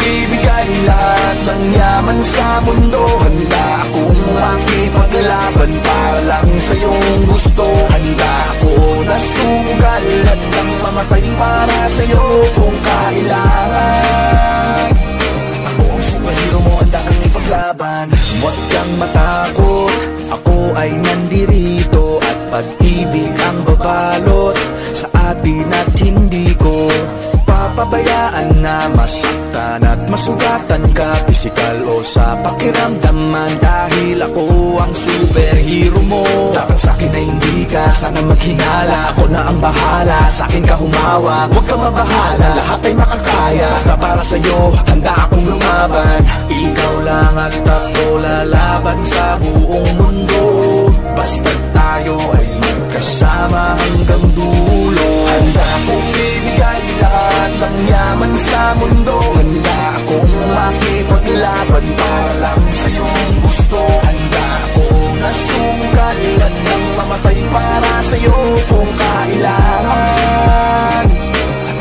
ibigay lahat ng yaman sa mundo. Handa akong makipaglaban para lang sa iyong gusto. Handa ako na sumugal, handang mamatay para sa iyo kung kailangan. Ako ang superhero mo, handa kang ipaglaban. Huwag kang matakot, ako ay nandirito, at pag-ibig ang babalot sa atin at hindi ko papabayaan na masaktan at masugatan ka, pisikal o sa pakiramdaman. Dahil ako ang superhero mo, dapat sa'kin ay hindi ka sana maghinala. Ako na ang bahala, sa'kin ka humawak, huwag ka mabahala, lahat ay makakaya. Basta para sa'yo, handa akong lumaban. Ikaw lang at ako lalaban sa buong mundo. Basta tayo ay magkasama hanggang dulo. Handa akong ibigay lahat ng yaman sa mundo. Handa akong makipaglaban para lang sa iyong gusto. Handa ako na sumugal, handang mamatay para sa iyo kung kailangan.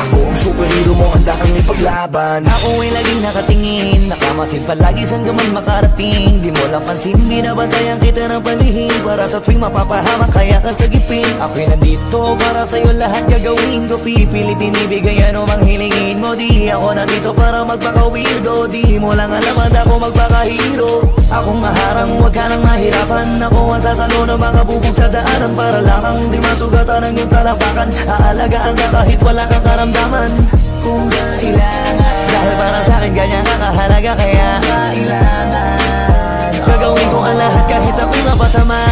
Ako ang superhero mo, handa kang ipaglaban. Ako ay laging nakatingin, nakamasid palagi saan ka man makarating. Di mo lang pansin, binabantayan kita ng palihim, para sa tuwing mapapahamak kaya kang sagipin. Ako'y nandito para sa'yo, lahat gagawin ko. Pipilit binibigay ano mang hilingin mo. Di ako nandito para magpaka-weirdo, di mo lang alam at ako magpaka-hero. Akong maharang, huwag ka nang mahirapan. Ako ang sasalo ng mga bubog sa daanan, para lamang di masugatan ang iyong talapakan. Aalagaan ka kahit wala kang karamdaman kung kailangan, dahil para sa'kin ganyan ka kahalaga. Kaya kailangan gagawin ko ang lahat kahit ako'y mapasama.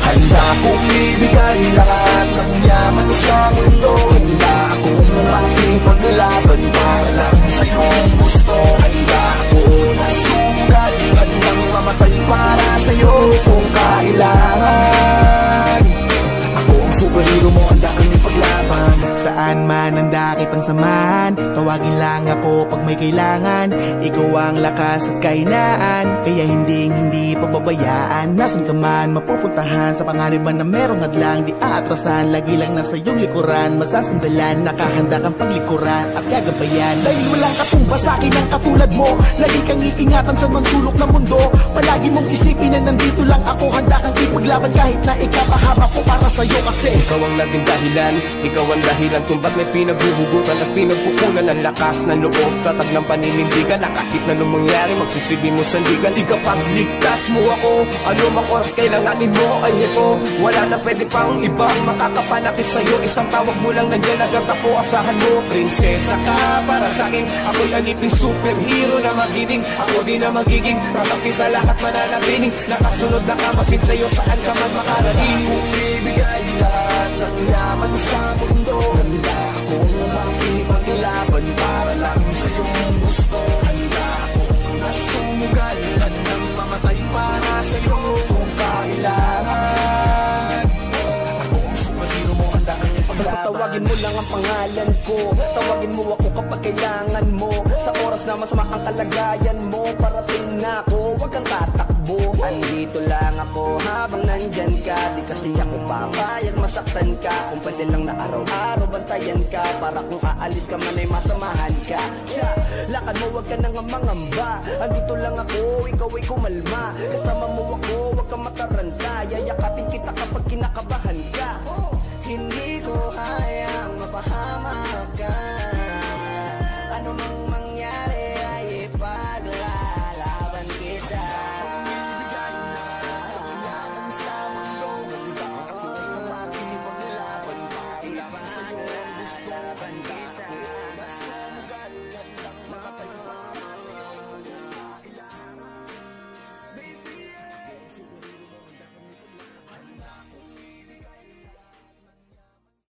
Handa akong ibigay lahat ng yaman sa mundo. Handa akong makipaglaban para lang sa iyong gusto. Handa ako na sumugal, handang mamatay para sa iyo kung kailangan. Ako ang superhero mo, handa kang ipaglaban. Saan man handa kitang samahan, tawagin lang ako pag may kailangan. Ikaw ang lakas at kahinaan, kaya hindi pababayaan. Nasaan ka man mapupuntahan, sa panganiban na merong hadlang di aatrasan. Lagi lang nasa iyong likuran, masasandalan, nakahanda kang paglikuran at gagabayan. Dahil walang katumba sa'kin ang katulad mo, lagi kang iingatan sa mansulok ng mundo. Palagi mong isipin na nandito lang ako, handa kang ipaglaban kahit na ikapahama ko para sa'yo. Kasi ikaw ang naging dahilan, ikaw ang dahilan kung ba't may pinaghuhugutan at pinagpupunan ng lakas ng loob, tatag ng paninindigan, na kahit na anong mangyari magsisilbi mo sandigan. Di ka pagligtas mo ako, ano mang oras kailanganin mo ay ito. Wala na pwede pang ibang makakapanakit sa'yo, isang tawag mo lang nandiyan agad ako. Asahan mo, prinsesa ka para sa'kin, ako'y aliping superhero na magiging. Ako din na magiging tatampi sa lahat, mananatiling nakasunod na kamasin sa'yo saan ka man makarating. Kung ibigay lahat ng yaman sa mundo, handa akong makipaglaban para lang sa iyong gusto. Handa akong nasumugal, handang mamatay para sa iyo kung kailangan. Ako ang superhero mo, handa kang ipaglaban. Basta tawagin mo lang ang pangalan ko, tawagin mo ako kapag kailangan mo. Sa oras na masama ang kalagayan mo, parating na ako, huwag kang tatakbo. Andito lang ako habang nandyan ka, di kasi ako papayag masaktan ka. Kung pwede lang na araw-araw bantayan ka, para kung aalis ka man ay masamahan ka. Sa lakad mo huwag ka nang mangamba, andito lang ako, ikaw ay kumalma. Kasama mo ako, huwag kang mataranta, yayakapin kita kapag kinakabahan ka.